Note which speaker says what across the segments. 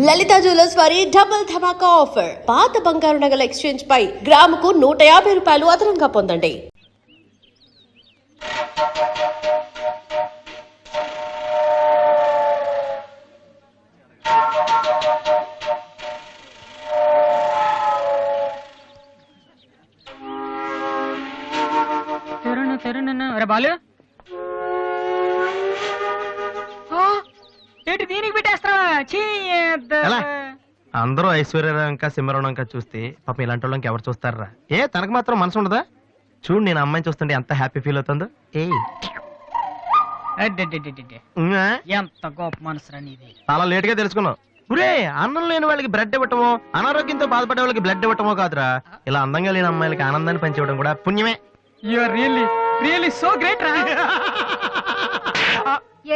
Speaker 1: లలిత jewellers వారి double ధమాకా offer. పాత బంగారు నగల ఎక్స్చేంజ్ పై గ్రాముకు 150 రూపాయలు అదనంగా పొందండి.
Speaker 2: బాలు ఏంటి దీనికి పెట్టేస్తావా?
Speaker 3: అందరూ ఐశ్వర్యరావు ఇంకా సింహరావు ఇంకా చూస్తే పాపం ఇలాంటి వాళ్ళకి ఎవరు చూస్తారా? తనకు మాత్రం మనసు ఉండదా? చూడు నేను అమ్మాయిని చూస్తుంటే ఎంత హ్యాపీ ఫీల్ అవుతుందో.
Speaker 2: ఎంత గొప్ప మనసు నీది.
Speaker 3: చాలా లేట్ గా తెలుసుకున్నావు. ఒరే, అన్నం లేని వాళ్ళకి బ్లడ్ ఇవ్వటమో, అనారోగ్యంతో బాధపడే వాళ్ళకి బ్లడ్ ఇవ్వటమో కాదురా, ఇలా అందంగా లేని అమ్మాయిలకి ఆనందాన్ని పంచివ్వడం కూడా పుణ్యమే.
Speaker 2: You are really so great రా.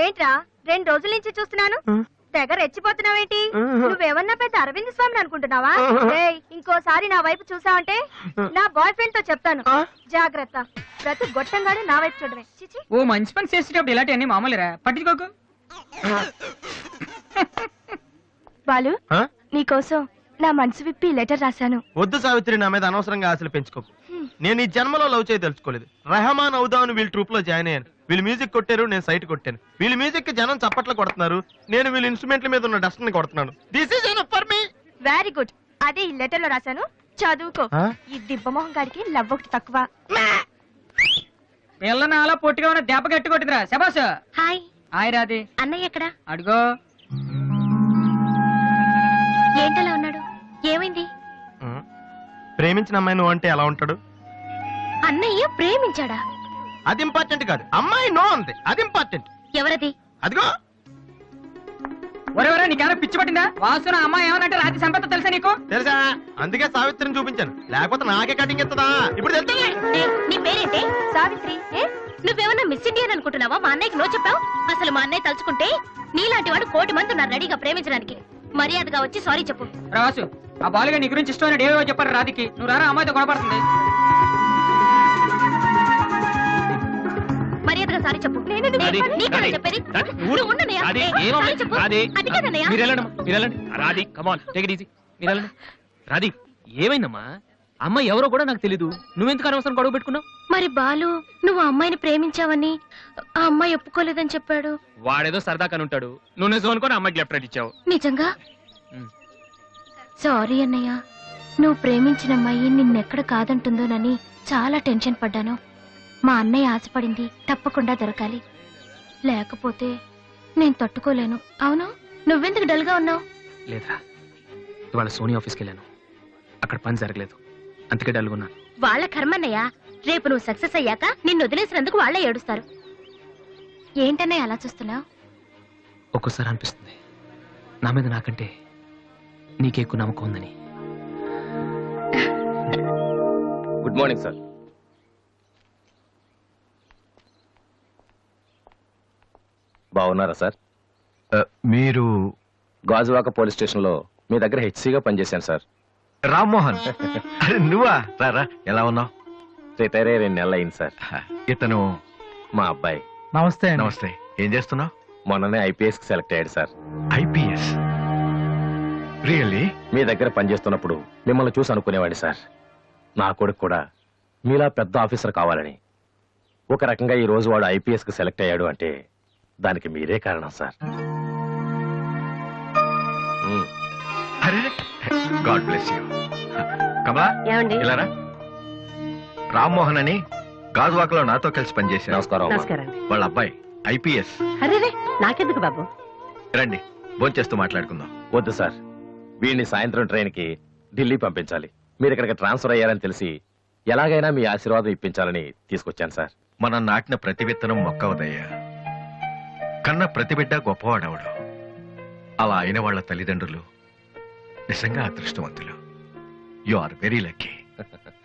Speaker 4: ఏంట్రా 2 రోజుల నుంచి చూస్తున్నాను, తెగ రెచ్చిపోతున్నావేంటి? నువ్వేమన్నా పెద్ద అరవింద్ స్వామిని అనుకుంటున్నావా? ఇంకోసారి నా వైపు చూసావంటే నా బాయ్ ఫ్రెండ్ తో చెప్తాను, జాగ్రత్త. ప్రతి గొట్టంగానే నా వైపు చూడమే.
Speaker 2: ఓ మంచి పని చేసేటప్పుడు ఇలాంటివన్నీ మామూలురా, పట్టించుకోకు.
Speaker 4: బాలు, నీకోసం నా మనసు విప్పి లెటర్ రాశాను.
Speaker 3: వద్దు సావిత్రి, నా మీద అనవసరంగా ఆశలు పెంచుకోకు. నేను ఈ జన్మలో లవ్ చేయ తెలుసుకోలేదు. రెహమాన్ అవుదామని వీళ్ళు ట్రూప్ లో జాయిన్ అయ్యాను. వీళ్ళు మ్యూజిక్ కొట్టారు, నేను సైట్ కొట్టాను. వీళ్ళు మ్యూజిక్ కి జనం చప్పట్లు కొడుతున్నారు, నేను వీళ్ళ ఇన్స్ట్రుమెంట్ల మీద ఉన్న డస్ట్ ని కొడుతున్నాను. This is enough for me.
Speaker 4: Very good. అదే ఈ లెటర్ లో రాశాను, చదువుకో. ఈ దిబ్బమోహం గారికి లవ్ ఒకటి తక్కువ.
Speaker 2: పిల్లని అలా పొట్టిగా ఉన్న దెబ్బ గట్టి కొట్టిందిరా. శబాష్.
Speaker 4: హాయ్.
Speaker 2: హాయ్ రాది.
Speaker 4: అన్నయ్య ఎక్కడా?
Speaker 2: అడుగో.
Speaker 4: ఏంటలా ఉన్నాడు? ఏమైంది?
Speaker 3: ప్రేమించిన అమ్మాయి నువ్వు అంటే ఎలా ఉంటాడు?
Speaker 4: అన్నయ్య ప్రేమించాడా?
Speaker 3: అది ఇంపార్టెంట్ కాదు, అమ్మాయి నో అంతే, అది ఇంపార్టెంట్.
Speaker 4: ఎవరది?
Speaker 3: అదిగో.
Speaker 2: ఒరెవరో నీకేమైనా పిచ్చి పట్టిందా? వాసున అమ్మాయి ఏమనంటే రాత్రి సంపద తెలుసా నీకు?
Speaker 3: తెలుసా, అందుకే సావిత్రిని చూపించాను, లేకపోతే నాకే కటింగ్ ఎత్తదా. ఇప్పుడు తెలుసా?
Speaker 4: నీ పేరేంటి? సావిత్రి. నువ్వేమన్నా మిస్ ఇండియన్ అనుకుంటున్నావా? మా అన్నయ్యకి నో చెప్పావు. అసలు మా అన్నయ్య తలుచుకుంటే నీలాంటి వాడు 1,000,000 మంది ఉన్నారు రెడీగా ప్రేమించడానికి. మర్యాదగా వచ్చి సారీ చెప్పు.
Speaker 2: రాసు, ఆ బాలుగా నీ గురించి ఇష్టమైన ఏవో చెప్పారు రాధికి. నువ్వు రారా, అమ్మాయితో గొడవపడుతుంది.
Speaker 4: మర్యాదగా సారీ చెప్పు. చెప్పేది
Speaker 5: రాధి, ఏమైందమ్మా? అమ్మాయి ఎవరో కూడా నాకు తెలీదు, నువ్వెందుకు అనవసరం గొడవ పెట్టుకున్నావు?
Speaker 4: మరి బాలు, నువ్వు ఆ అమ్మాయిని ప్రేమించావని ఆ అమ్మాయి ఒప్పుకోలేదని చెప్పాడు.
Speaker 5: వాడేదో సరదా కనుంటాడు, నువ్వు నిజం అనుకోని అమ్మాయికి లెఫ్ట్ ఇచ్చావు.
Speaker 4: నిజంగా? సారీ అన్నయ్య, నువ్వు ప్రేమించిన అమ్మాయి నిన్నెక్కడ కాదంటుందోనని చాలా టెన్షన్ పడ్డాను. మా అన్నయ్య ఆశపడింది తప్పకుండా దొరకాలి, లేకపోతే నేను తట్టుకోలేను. అవును, నువ్వెందుకు డల్ గా ఉన్నావు?
Speaker 5: లేదురా, ఇవాళ సోనీ ఆఫీస్కి వెళ్ళాను, అక్కడ పని జరగలేదు, అందుకే డల్గా ఉన్నాను.
Speaker 4: వాళ్ళ కర్మన్నయ్య, రేపు నువ్వు సక్సెస్ అయ్యాక నిన్ను వదిలేసినందుకు వాళ్ళే ఏడుస్తారు. ఏంటన్నయ్య అలా చూస్తున్నావు?
Speaker 5: ఒక్కోసారి అనిపిస్తుంది నా మీద నాకంటే నీకే ఎక్కువ నమ్మకం ఉందని.
Speaker 6: Good morning sir. బాగున్నారా సార్?
Speaker 7: మీరు
Speaker 6: గాజువాక పోలీస్ స్టేషన్ లో మీ దగ్గర హెచ్సిగా పనిచేశాను సార్.
Speaker 7: రామ్మోహన్. అరే నువ్వా? రారా, ఎలా ఉన్నావు?
Speaker 6: రిటైర్ అయ్యి 2 నెలలు అయింది సార్.
Speaker 7: ఇతను
Speaker 6: మా అబ్బాయి.
Speaker 7: నమస్తే. నమస్తే. ఏం చేస్తున్నావు?
Speaker 6: మొన్ననే ఐపీఎస్ కి సెలెక్ట్ అయ్యాడు సార్.
Speaker 7: ఐపీఎస్? రియల్లీ?
Speaker 6: మీ దగ్గర పనిచేస్తున్నప్పుడు మిమ్మల్ని చూసి అనుకునేవాడి సార్, నా కొడుకు కూడా మీలా పెద్ద ఆఫీసర్ కావాలని. ఒక రకంగా ఈ రోజు వాడు ఐపీఎస్ కి సెలెక్ట్ అయ్యాడు అంటే దానికి మీరే కారణం సార్.
Speaker 7: అరే, గాడ్ బ్లెస్ యూ. కమలా, ఇలారా. రామ్మోహన్ అని గాజువాకలో నాతో కలిసి పనిచేశారు.
Speaker 6: నమస్కారం.
Speaker 7: వాళ్ళ అబ్బాయి ఐపీఎస్.
Speaker 8: అరే నాకెందుకు బాబు,
Speaker 7: రండి భోంచేస్తూ మాట్లాడుకుందాం.
Speaker 6: వద్దు సార్, వీడిని సాయంత్రం ట్రైన్ కి ఢిల్లీ పంపించాలి. మీరు ఇక్కడికి ట్రాన్స్ఫర్ అయ్యారని తెలిసి ఎలాగైనా మీ ఆశీర్వాదం ఇప్పించాలని తీసుకొచ్చాను సార్.
Speaker 7: మనం నాటిన ప్రతి విత్తనం మొక్కవదయ్యా. కన్న ప్రతి బిడ్డ గొప్పవాడవడు. అలా అయిన వాళ్ళ తల్లిదండ్రులు నిజంగా అదృష్టవంతులు. You are very lucky.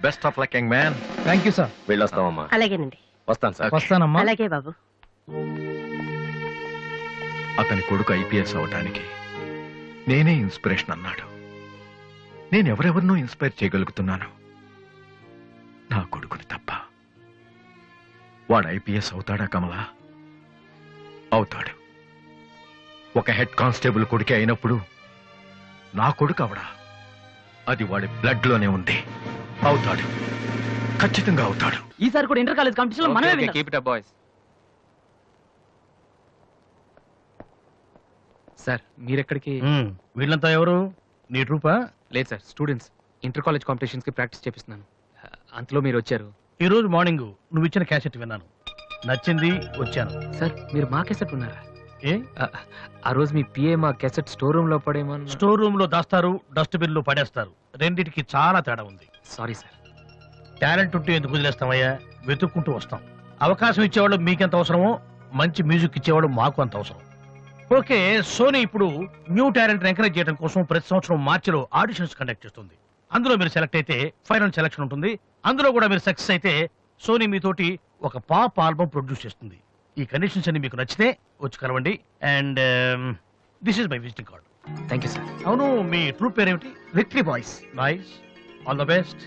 Speaker 7: Best of luck young man.
Speaker 8: Thank you sir.
Speaker 6: వెళ్ళొస్తామమ్మా.
Speaker 8: అలాగేనండి.
Speaker 6: వస్తాను సార్.
Speaker 8: వస్తానమ్మా. అలాగే బాబు.
Speaker 7: అతని కొడుకు ఐపీఎస్ అవటానికి నేనే ఇన్స్పిరేషన్ అన్నాడు. నేను ఎవరెవరినో ఇన్స్పైర్ చేయగలుగుతున్నాను, నా కొడుకుని తప్ప. వాడు ఐపీఎస్ అవుతాడా కమలా? అవుతాడు. ఒక హెడ్ కానిస్టేబుల్ కొడుకే అయినప్పుడు నా కొడుకు అవడా అది వాడి బ్లడ్ లోనే ఉంది. అవుతాడు, ఖచ్చితంగా అవుతాడు.
Speaker 2: ఈసారి కూడా ఇంటర్ కాలేజ్ కాంపిటీషన్ లో మనమే విన్నాం.
Speaker 5: Keep it up boys. Sir మీరెక్కడికి?
Speaker 9: వీళ్ళంతా ఎవరు? నీ ట్రూపా?
Speaker 5: లేదు sir, students. Inter college competitions కి ప్రాక్టీస్ చేపిస్తున్నాను. అంతలో మీరు వచ్చారు.
Speaker 9: ఈ రోజు మార్నింగ్ నువ్వు ఇచ్చిన క్యాసెట్ విన్నాను, నచ్చింది, వచ్చాను.
Speaker 5: సార్ మీరు మా కెసెట్ ఉన్నారా?
Speaker 9: ఏ
Speaker 5: ఆ రోజు మీ పిఏ మా కెసెట్ స్టోర్ రూమ్ లో పడేమో.
Speaker 9: స్టోర్ రూమ్ లో దాస్తారు, డస్ట్బిన్ లో పడేస్తారు. రెండిటికి చాలా తేడా ఉంది.
Speaker 5: Sorry sir.
Speaker 9: టాలెంట్ ఉంటే ఎందుకు వదిలేస్తామయ్యా? వెతుక్కుంటూ వస్తాం. అవకాశం ఇచ్చేవాళ్ళు మీకెంత అవసరమో మంచి మ్యూజిక్ ఇచ్చేవాళ్ళు మాకు అంత అవసరం. ఓకే, సోనీ ఇప్పుడు న్యూ టాలెంట్ ఎంకరేజ్ చేయడం కోసం ప్రతి సంవత్సరం మార్చిలో ఆడిషన్స్ కండక్ట్ చేస్తుంది. అందులో మీరు సెలెక్ట్ అయితే ఫైనల్ సెలక్షన్ ఉంటుంది. అందులో కూడా మీరు సక్సెస్ అయితే సోనీ మీతోటి ఒక పాప్ ఆల్బమ్ ప్రొడ్యూస్ చేస్తుంది. ఈ కండిషన్స్ అన్ని మీకు నచ్చితే వచ్చి కలవండి. And this is my visiting card.
Speaker 5: Thank you sir.
Speaker 9: అవును, మీ ట్రూప్ పేరేమిటి? Victory boys. Nice, all the best.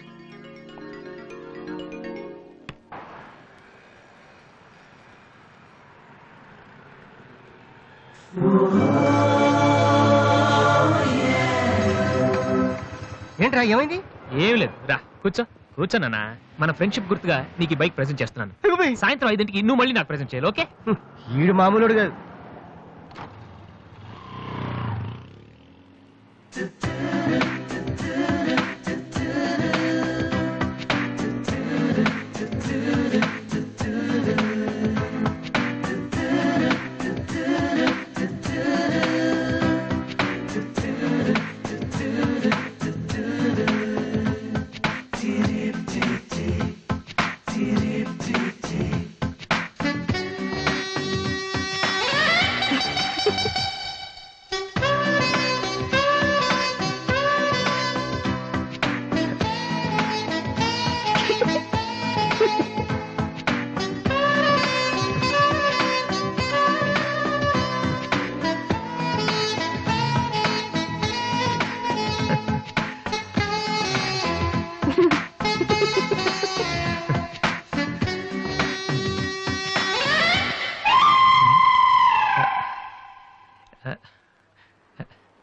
Speaker 2: ఏంట్రా ఏమైంది?
Speaker 5: ఏం లేదు, రా కూర్చో. కూర్చోనన్నా, మన ఫ్రెండ్షిప్ గుర్తుగా నీకు ఈ బైక్ ప్రెజెంట్ చేస్తున్నాను. సాయంత్రం 5ంటికి నువ్వు మళ్ళీ నాకు ప్రెజెంట్ చేయాలి, ఓకే?
Speaker 2: వీడు మామూలుడు కాదు.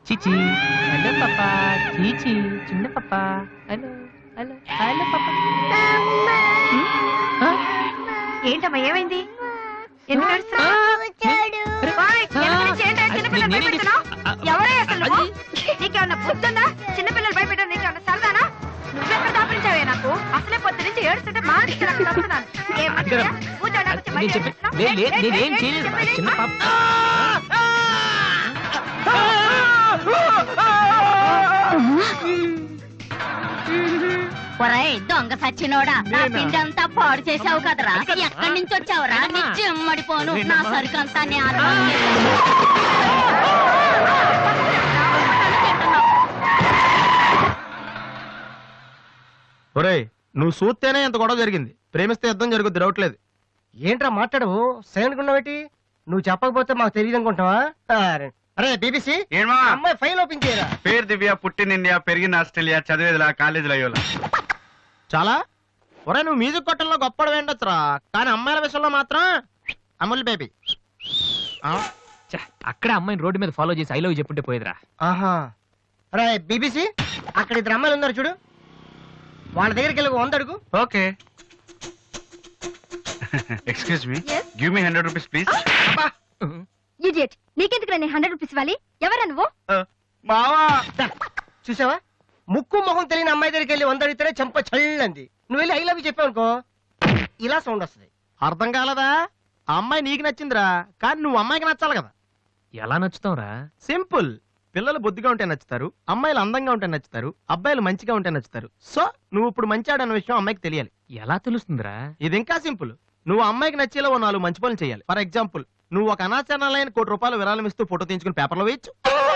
Speaker 5: చీచి, హలో పాపా. చీచి, చిన్న పాపా. హలో హలో హలో పాపా.
Speaker 4: ఏంటమ్మా ఏమైంది? ఎందుకు ఏడుస్తున్నావ్? ఓయ్, ఎందుకు నుంచి ఏంటి? చిన్నపిల్లలు భయపెడుతున్నావ్? ఎవరే అసలు నువ్వు? నీకేమన్నా బుద్ధుందా? చిన్నపిల్లలు భయపెట్టడం నీకేమన్నా సరదానా? నువ్వెక్కడ దాపించావే నాకు? అసలే పొద్దు నుంచి ఏడుస్తుంటే మానేసి నాకు తప్పుతున్నాను. ఏమన్నా కూర్చోడానికి వచ్చి బయట ఏడుస్తున్నావ్?
Speaker 5: నేనేం చేయలేదు, చిన్న పాప.
Speaker 4: ఒరేయ్ దొంగ సచ్చినోడా, నా పిండంతా పాడు చేసావు కదరా. ఎక్కడి నుంచి వచ్చావురా? నీ చెమ్మడిపోను, నా సరుకంతా
Speaker 3: ఒరేయ్, నువ్వు చూస్తేనే ఎంత గొడవ జరిగింది. ప్రేమిస్తే యుద్ధం జరుగుద్ది, డౌట్లేదు.
Speaker 2: ఏంట్రా మాట్లాడవు? సైలెంట్ ఉన్నావేటి? నువ్వు చెప్పకపోతే మాకు తెలియదు అనుకుంటావా? అరే బీబీసీ, అమ్మాయి ఫైల్ ఓపెన్ చేయరా.
Speaker 10: పేరు దివ్య, పుట్టిన ఇండియా, పెరిగిన ఆస్ట్రేలియా, చదివేదిలా కాలేజీలో అయ్యోలా.
Speaker 3: చాలా ఒరే, నువ్వు మ్యూజిక్ కొట్టంలో గొప్పడు వేండొచ్చురా, కానీ అమ్మాయిల విషయంలో మాత్రం అమూల్ బేబీ.
Speaker 5: అక్కడే అమ్మాయిని రోడ్డు మీద ఫాలో చేసి ఐ లవ్ చెప్పుంటే పోయేదిరా.
Speaker 2: ఆహా, అరే బీబీసీ, అక్కడ ఇద్దరు అమ్మాయిలు ఉన్నారు చూడు, వాళ్ళ దగ్గరికి వెళ్ళి 100 అడుగు.
Speaker 10: Okay. Excuse me, give me 100 rupees please.
Speaker 4: Idiot, నీకెందుకు నేను 100 రూపీస్ ఇవ్వాలి? ఎవరా నువ్వు?
Speaker 2: మావా, చూసావా, ముక్కు మొహం తెలియని అమ్మాయి దగ్గరికి వెళ్ళి 100 అడిగితేనే చెంప చల్లంది. నువ్వు వెళ్ళి ఐ లవ్ చెప్పావు అనుకో, ఇలా సౌండ్ వస్తుంది.
Speaker 3: అర్థం కాలదా? ఆ అమ్మాయి నీకు నచ్చిందిరా, కానీ నువ్వు అమ్మాయికి నచ్చాలి కదా.
Speaker 5: ఎలా నచ్చుతావురా?
Speaker 3: సింపుల్. పిల్లలు బొద్దుగా ఉంటే నచ్చుతారు, అమ్మాయిలు అందంగా ఉంటే నచ్చుతారు, అబ్బాయిలు మంచిగా ఉంటే నచ్చుతారు. సో నువ్వు ఇప్పుడు మంచాడు అన్న విషయం అమ్మాయికి తెలియాలి.
Speaker 5: ఎలా తెలుస్తుందిరా?
Speaker 3: ఇది ఇంకా సింపుల్. నువ్వు అమ్మాయికి నచ్చేలా 4 మంచి పనులు చేయాలి. ఫర్ ఎగ్జాంపుల్, నువ్వు ఒక అనాచరణలైన ₹1 విరాళం ఇస్తూ ఫోటో తీయించుకుని పేపర్లో వేయచ్చు.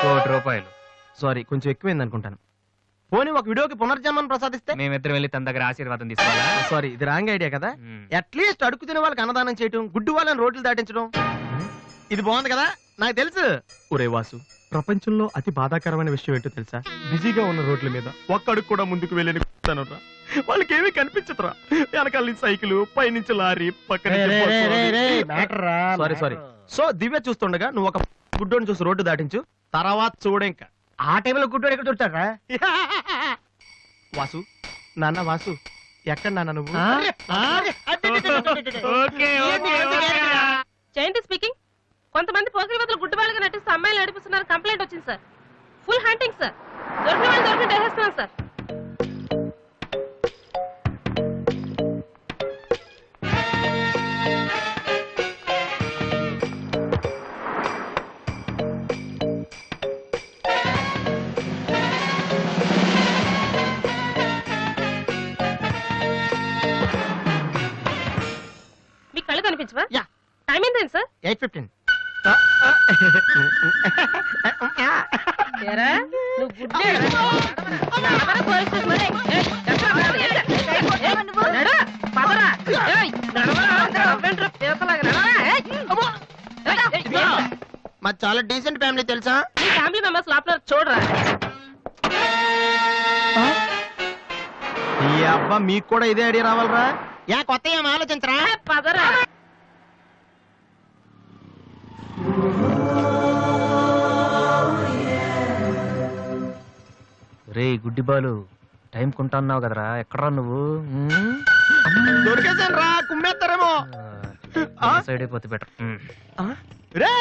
Speaker 5: ₹1.
Speaker 3: సారీ, కొంచెం ఎక్కువైంది అనుకుంటాను. పోనీ ఒక వీడియోకి పునర్జన్మను ప్రసాదిస్తే?
Speaker 5: మేమిద్దరం వెళ్ళి తన దగ్గర ఆశీర్వాదం తీసుకోవాలా?
Speaker 3: సారీ, ఇది రాంగ్ ఐడియా కదా. అట్లీస్ట్ అడుగు తినే వాళ్ళకి అన్నదానం చేయటం, గుడ్డు వాళ్ళని రోడ్లు దాటించడం, ఇది బాగుంది కదా. నాకు తెలుసు. ఒరే వాసు, ప్రపంచంలో అతి బాధాకరమైన విషయం ఏంటో తెలుసా? బిజీగా ఉన్న రోడ్ల మీద ఒక్క అడుగు కూడా ముందుకు వెళ్ళని వాళ్ళకి ఏమీ కనిపించదురా. వెనకాల నుంచి సైకిల్, పైనుంచి లారీ, పక్కన సారీ. సో దివ్య చూస్తుండగా నువ్వు ఒక గుడ్డోని చూసి రోడ్డు దాటించు, తర్వాత చూడ ఇంకా
Speaker 2: ఆ టైంలో గుడ్డోడు ఎక్కడ దొరుకుతారా?
Speaker 3: వాసు, నాన్న వాసు, ఎక్కడ నాన్న నువ్వు?
Speaker 11: జయంతి స్పీకింగ్. కొంతమంది పోకిరి వదలు గుడ్డి వాళ్ళగా నటిస్తూ అమ్మాయిలు నడిపిస్తున్నారు. కంప్లైంట్ వచ్చింది సార్. Full hunting sir. దొరికిన వాళ్ళు దొరికిన వేసేస్తున్నాం సార్. మీ కళ్ళు కనిపించవా?
Speaker 2: యా.
Speaker 11: టైం ఏంటండి సార్?
Speaker 2: 8:15.
Speaker 11: ఏరా, నువ్వు గుడ్డేరా? నడవరా పోలీస్ స్టేషన్ మరి? ఏయ్, ఎక్కడ పోవాలి? నడు, పదరా. ఏయ్, నడవరా, అందరూ అవ్వండ్రు, పీతలాగా నడవరా. ఏయ్, అమ్మో. ఏయ్, ఏయ్,
Speaker 2: మాది చాలా డీసెంట్ ఫ్యామిలీ తెలుసా?
Speaker 11: మీ ఫ్యామిలీ మెంబర్స్ లోపల చూడరా.
Speaker 3: ఈ అబ్బా మీకు కూడా ఇదే ఐడియా రావాలరా?
Speaker 2: యా, కొత్త ఏం ఆలోచించరా?
Speaker 11: ఏయ్, పదరా.
Speaker 5: రే గుడ్డి బాలు, టైం కొంటా అన్నావు కదరా, ఎక్కడా నువ్వు?
Speaker 3: దొరికేసాను రా, కుమ్మేస్తారేమో.
Speaker 5: సైడ్ అయిపోతే బెటర్.
Speaker 3: రే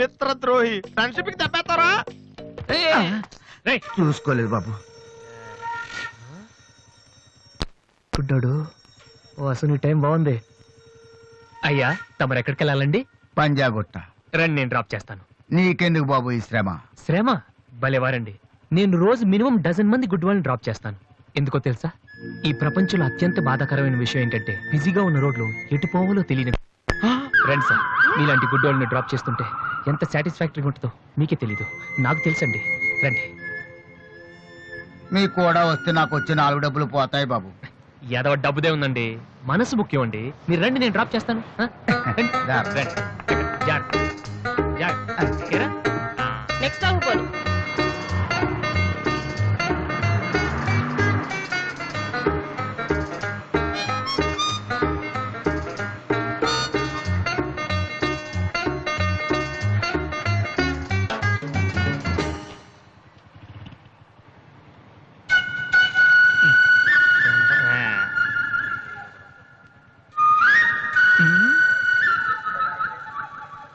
Speaker 3: మిత్రద్రోహి, ఫ్రెండ్షిప్ కి తప్పేస్తారా?
Speaker 2: చూసుకోలేదు బాబు.
Speaker 5: గుడ్డాడు, ఓ అసలు నీ టైం బాగుంది. అయ్యా, తమరు ఎక్కడికి వెళ్ళాలండి?
Speaker 10: పంజాగుట్ట.
Speaker 5: రండి, నేను డ్రాప్ చేస్తాను.
Speaker 10: నీకెందుకు బాబు ఈ శ్రమ?
Speaker 5: శ్రమ భలేవారండి. నేను రోజు మినిమం డజన్ మంది గుడ్ వాళ్ళని డ్రాప్ చేస్తాను. ఎందుకో తెలుసా? ఈ ప్రపంచంలో అత్యంత బాధాకరమైన విషయం ఏంటంటే బిజీగా ఉన్న రోడ్లు ఎటు పోవాలో తెలియదు. రండి సార్, మీలాంటి గుడ్ వాళ్ళని డ్రాప్ చేస్తుంటే ఎంత సాటిస్ఫాక్టరీగా ఉంటుందో మీకే తెలీదు, నాకు తెలుసండి. రండి.
Speaker 10: మీకు కూడా వస్తే నాకు వచ్చే 4 డబ్బులు పోతాయి బాబు.
Speaker 5: ఏదో డబ్బుదే ఉందండి, మనసు ముఖ్యం అండి. మీరు రండి, నేను డ్రాప్ చేస్తాను. రండి. రండి. జాగ్రత్త. జాగ్రత్త. ఏరా?
Speaker 11: నెక్స్ట్ ఆగు పోను.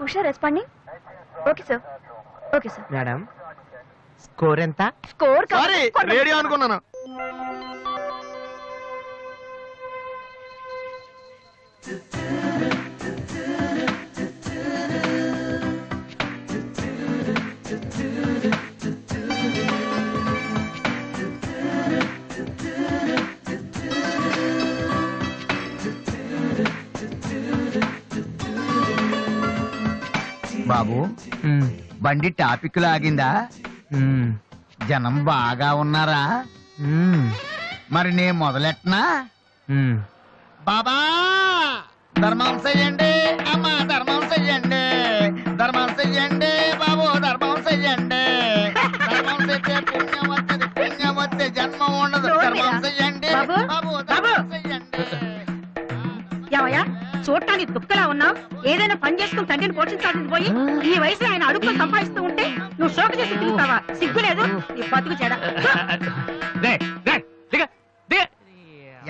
Speaker 4: Usha responding. Okay sir. Okay sir.
Speaker 2: Madam, score ఎంత?
Speaker 4: స్కోర్
Speaker 3: సారీ, రేడియో అనుకున్నాను.
Speaker 10: బాబు, బండి టాపిక్ లాగిందా? జనం బాగా ఉన్నారా? మరి నేను మొదలెట్టనా? బాబా ధర్మం చెయ్యండి, అమ్మా ధర్మం చెయ్యండి, ధర్మం చెయ్యండి బాబు, ధర్మం చెయ్యండి. ధర్మం చేస్తే పుణ్యం వస్తుంది, పుణ్యం వస్తే జన్మ ఉండదు. ధర్మం చెయ్యండి బాబు, ధర్మం చెయ్యండి.
Speaker 8: ఏమయ్యా, చూడటానికి దుక్కలా ఉన్నావు. ఏదైనా పని చేసుకుని తండ్రిని పోషించాల్సింది పోయి ఈ వయసులో ఆయన అడుగులు సంపాదిస్తూ ఉంటే నువ్వు షోక చేసి తిరుగుతావా? సిగ్గులేదు నీ బతుకు చెడ.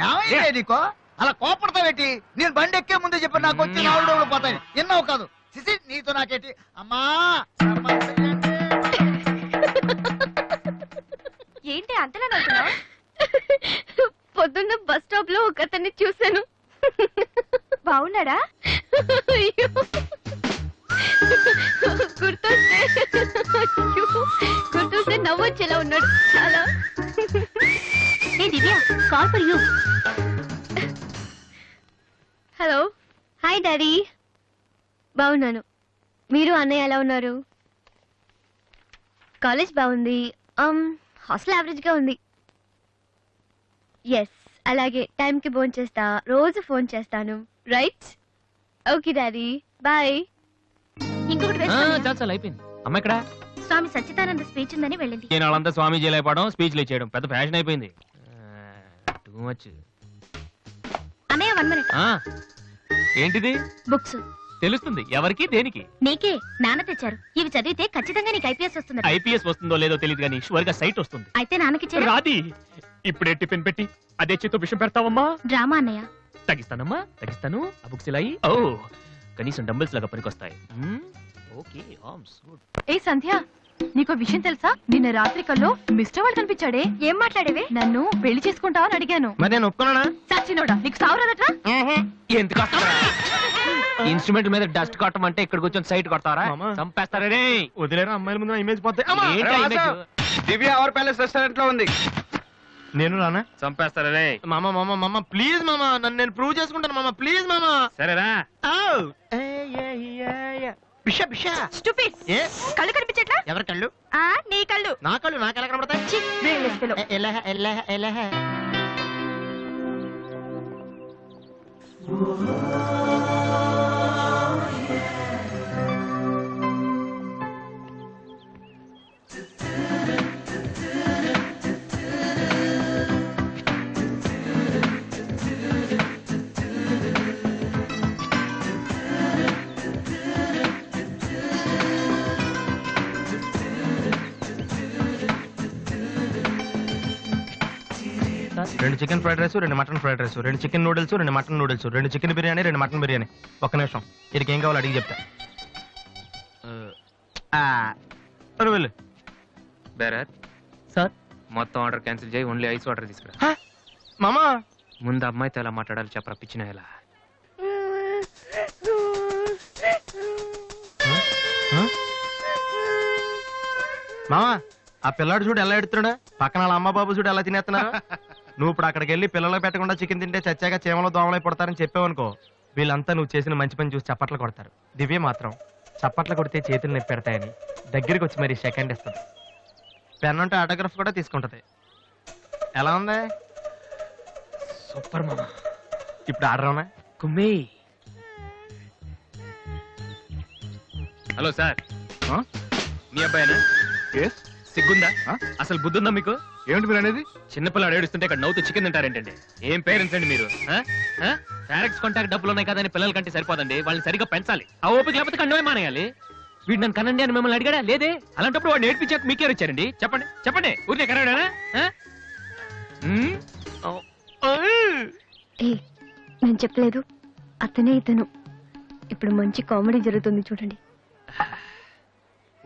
Speaker 10: ఏమైంది నీకో అలా కోపడతావేటి? నేను బండి ఎక్కే ముందే చెప్పి నాకు వచ్చి 4 డబ్బులు పోతాయి. ఎన్నో కాదు సిసి, నీతో నాకేటి? అమ్మా ధర్మం చెయ్యండి.
Speaker 4: ఏంటి అంతలా నవ్వుతున్నావు? పొద్దున్న బస్ స్టాప్ లో ఒక అతన్ని చూశాను. బాగున్నాడా? గుర్తొస్తే నవ్వొచ్చేలా ఉన్నాడు చాలా. Divya, call for you. Hello, hi daddy. బాగున్నాను. మీరు అన్నయ్య ఎలా ఉన్నారు? కాలేజ్ బాగుంది. హాస్టల్ యావరేజ్ గా ఉంది. ఎస్, అలాగే టైంకి ఫోన్ చేస్తా, రోజు ఫోన్ చేస్తాను. రైట్? Okay daddy, bye. ఇంకొకటి
Speaker 5: చాలు అయిపోయింది. అమ్మ ఇక్కడ
Speaker 4: స్వామి సచ్చిదానంద స్పీచ్ ఉందని వెళ్ళింది.
Speaker 5: నేను వాళ్ళంతా స్వామీజీలు అయిపోవడం, స్పీచ్లు ఇచ్చేయడం పెద్ద ఫ్యాషన్ అయిపోయింది. Too much.
Speaker 4: అన్నయ్య 1 minute.
Speaker 5: ఏంటిది?
Speaker 4: బుక్స్.
Speaker 5: తెలుస్తుంది ఎవరికి దేనికి.
Speaker 4: నీకే నాన్న తెచ్చారు. ఇవి చదివితే ఖచ్చితంగా నీకు ఐపీఎస్ వస్తుంది.
Speaker 5: ఐపీఎస్ వస్తుందో లేదో తెలియదు కానీ షువర్ గా సైట్ వస్తుంది.
Speaker 4: అయితే నాన్నకి
Speaker 5: రాది ఇప్పుడే టిఫిన్ పెట్టి అదే చేతో విషయం పెడతావమ్మా.
Speaker 4: డ్రామా అన్నయ్య.
Speaker 5: తగ్గిస్తానమ్మా తగ్గిస్తాను. ఆ బుక్స్ ఇలా ఓ కనీసం డంబుల్స్ లాగా పనికొస్తాయి. Okay arms good.
Speaker 4: ఏ సంధ్య, నీకో విషయం తెలుసా? నిన్న రాత్రి కల్లో మిస్టర్ వాళ్ళు కనిపించాడే. ఏం మాట్లాడేవే? నన్ను పెళ్లి చేసుకుంటావా అని అడిగాను.
Speaker 3: మరి నేను ఒప్పుకున్నానా?
Speaker 4: సచ్చినోడా, నీకు సావరాదట్రా?
Speaker 5: ఎందుకు ఇన్స్ట్రుమెంట్ మీద డస్ట్ కొట్టం అంటే ఇక్కడ కూర్చొని సైట్ కొడతారా? చంపేస్తారా రే.
Speaker 3: వదిలేరా అమ్మాయిల ముందు ఇమేజ్ పోతే.
Speaker 10: దివ్య అవర్ ప్యాలెస్ రెస్టారెంట్ లో ఉంది.
Speaker 3: నేను రానా?
Speaker 5: చంపేస్తారా రే.
Speaker 3: మామ మామ మామ ప్లీజ్ మామ, నన్ను నేను ప్రూవ్ చేసుకుంటాను మామ, ప్లీజ్ మామ.
Speaker 5: సరేరా.
Speaker 3: పిషా పిషా.
Speaker 8: స్టూపిడ్.
Speaker 3: ఏ
Speaker 8: కళ్ళు కనిపించట్లా?
Speaker 3: ఎవరి కళ్ళు?
Speaker 8: నీ కళ్ళు.
Speaker 3: నా కళ్ళు నాకెలా కనబడతాయి? ఎలహ ఎలహ ఎలహ. రెండు చికెన్ ఫ్రైడ్ రైస్, రెండు మటన్ ఫ్రైడ్ రైస్, రెండు చికెన్ నూడిల్స్, రెండు మటన్ నూడిల్స్, రెండు చికెన్ బిర్యానీ, రెండు మటన్ బిర్యానీ. ఒక్క నిమిషం, వీరికి ఏం కావాలో అడిగి చెప్తా. వెళ్ళు.
Speaker 5: బేరర్ సార్, మొత్తం ఆర్డర్ క్యాన్సిల్ చేయి, ఓన్లీ ఐస్ వాటర్ తీసుకురా.
Speaker 3: మామా
Speaker 5: ముందు అమ్మాయితో ఎలా మాట్లాడాలి చెప్పరా పిచ్చిన ఎలా.
Speaker 3: మామా ఆ పిల్లాడు చూడు ఎలా ఎడుతున్నాడా, పక్కన వాళ్ళ అమ్మ బాబు చూడు ఎలా తినేస్తున్నారా. నువ్వు ఇప్పుడు అక్కడికి వెళ్ళి పిల్లలకు పెట్టకుండా చికెన్ తింటే చచ్చాక చీమలో దోమలై పడతారని చెప్పావనుకో, వీళ్ళంతా నువ్వు చేసిన మంచి పని చూసి చప్పట్లు కొడతారు. దివ్య మాత్రం చప్పట్లు కొడితే చేతులు నొప్పి పెడతాయని దగ్గరికి వచ్చి మరి సెకండ్ ఇస్తుంది. పెన్ అంటే ఆటోగ్రాఫ్ కూడా తీసుకుంటది. ఎలా ఉంది?
Speaker 5: సూపర్ మామా.
Speaker 3: ఇప్పుడు ఆర్డర్ అవునా?
Speaker 5: కుమ్మి. హలో సార్, మీ అబ్బాయినా? సిగ్గుందా? అసలు బుద్ధుందా మీకు?
Speaker 7: ఏమిటి మీరు అనేది?
Speaker 5: చిన్నపిల్లాడు ఏడుస్తుంటే ఇక్కడ నవ్వుతూ చికెన్ తింటారేంటండి? ఏం పేరెంట్స్ అండి మీరు? డైరెక్ట్ కాంటాక్ట్ డబ్బులు ఉన్నాయి కదా అని పిల్లల కంటే సరిపోదండి, వాళ్ళని సరిగ్గా పెంచాలి. ఆ ఓపిక లేకపోతే కండమే మానేయాలి. వీడు నన్ను కనండి అని మిమ్మల్ని అడిగాడా? లేదే. అలాంటప్పుడు వాడు నేర్పించాక మీకే వచ్చారండి. చెప్పండి చెప్పండి, ఊరినే కనడానా?
Speaker 4: నేను చెప్పలేదు, అతనే ఇతను. ఇప్పుడు మంచి కామెడీ జరుగుతుంది చూడండి.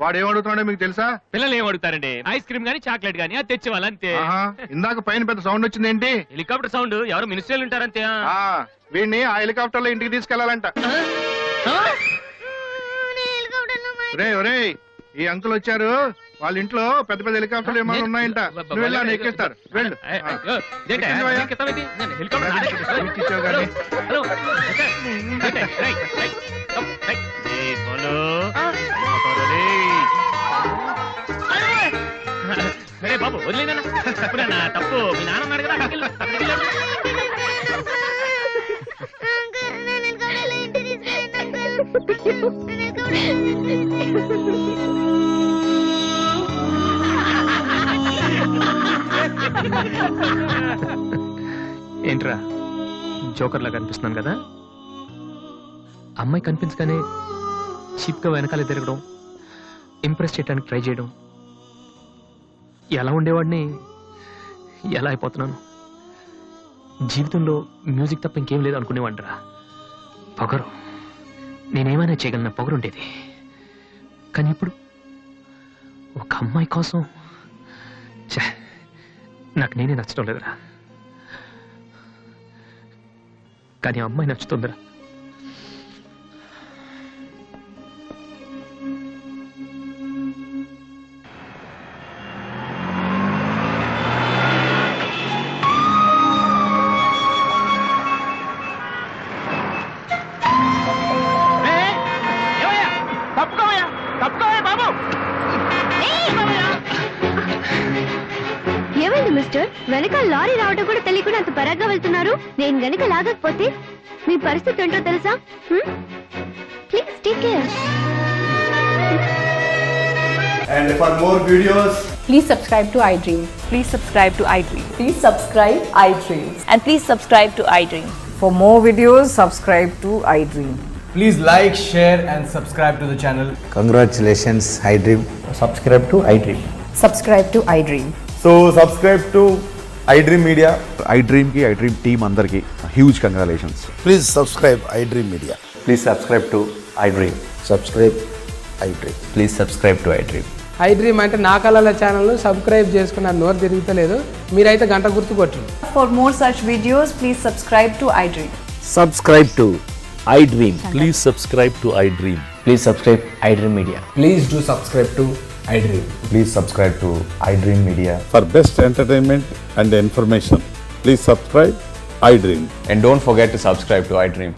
Speaker 7: వాడు ఏం అడుగుతున్నాడో మీకు తెలుసా?
Speaker 5: పిల్లలు ఏం అడుగుతారండి? ఐస్ క్రీమ్ గానీ చాక్లెట్ గానీ అది తెచ్చి వాళ్ళంతే.
Speaker 7: ఇందాక పైన పెద్ద సౌండ్ వచ్చింది ఏంటి?
Speaker 5: Helicopter sound. ఎవరు మినిస్టర్లు ఉంటారంతే.
Speaker 7: వీడిని ఆ హెలికాప్టర్ లో ఇంటికి తీసుకెళ్లాలంట. ఒరే ఈ అంకుల్ వచ్చారు, వాళ్ళ ఇంట్లో పెద్ద పెద్ద హెలికాప్టర్లు ఏమైనా ఉన్నాయంట. నువ్వు వెళ్ళి ఎక్కిస్తారు. వెళ్ళు.
Speaker 5: సరే బాబు వదిలేదన్నా తప్పు. మీ నాన్న ఉన్నాడు కదా. ఏంట్రా జోకర్ లాగా కనిపిస్తున్నాను కదా? అమ్మాయి కనిపించగానే చీప్ గా వెనకాల తిరగడం, ఇంప్రెస్ చేయడానికి ట్రై చేయడం, ఎలా ఉండేవాడిని ఎలా అయిపోతున్నాను. జీవితంలో మ్యూజిక్ తప్ప ఇంకేం లేదు అనుకునేవాడిరా. పొగరు, నేనేమైనా చేయగలన పొగరు ఉండేది. కానీ ఇప్పుడు ఒక అమ్మాయి కోసం నాకు నేనే నచ్చడం లేదురా. కానీ అమ్మాయి నచ్చుతుందిరా.
Speaker 4: ఏమైంది మిస్టర్? వెనకాల లారీ రావడం కూడా తెలియకుండా అంత పరాగ్గా వెళ్తున్నారు. నేను గనుక లాగకపోతే మీ పరిస్థితి ఏంటో తెలుసా? Please take care.
Speaker 12: And for more videos,
Speaker 13: please subscribe to iDream.
Speaker 11: Please subscribe to iDream.
Speaker 13: Please subscribe iDream.
Speaker 11: And please subscribe to iDream.
Speaker 13: For more videos, subscribe to iDream.
Speaker 12: Please like, share, and subscribe to the channel.
Speaker 10: Congratulations I dream.
Speaker 12: Subscribe to iDream.
Speaker 13: Subscribe to iDream.
Speaker 12: So subscribe to iDream Media.
Speaker 14: iDream team అందరికి huge congratulations.
Speaker 10: Please subscribe I dream media.
Speaker 14: Please subscribe to iDream.
Speaker 10: Subscribe I dream.
Speaker 14: Please subscribe to iDream.
Speaker 15: iDream అంటే నా కళల channel subscribe చేసుకున్న నోరు తిరుగుతలేదు, మీరైతే గంట గుర్తు కొట్టండి.
Speaker 13: For more such videos, please subscribe to iDream.
Speaker 6: Subscribe to iDream. Please subscribe to iDream.
Speaker 5: Please subscribe iDream media.
Speaker 15: Please do subscribe to iDream.
Speaker 14: Please subscribe to iDream Media.
Speaker 12: For best entertainment and information, please subscribe iDream.
Speaker 14: And don't forget to subscribe to iDream.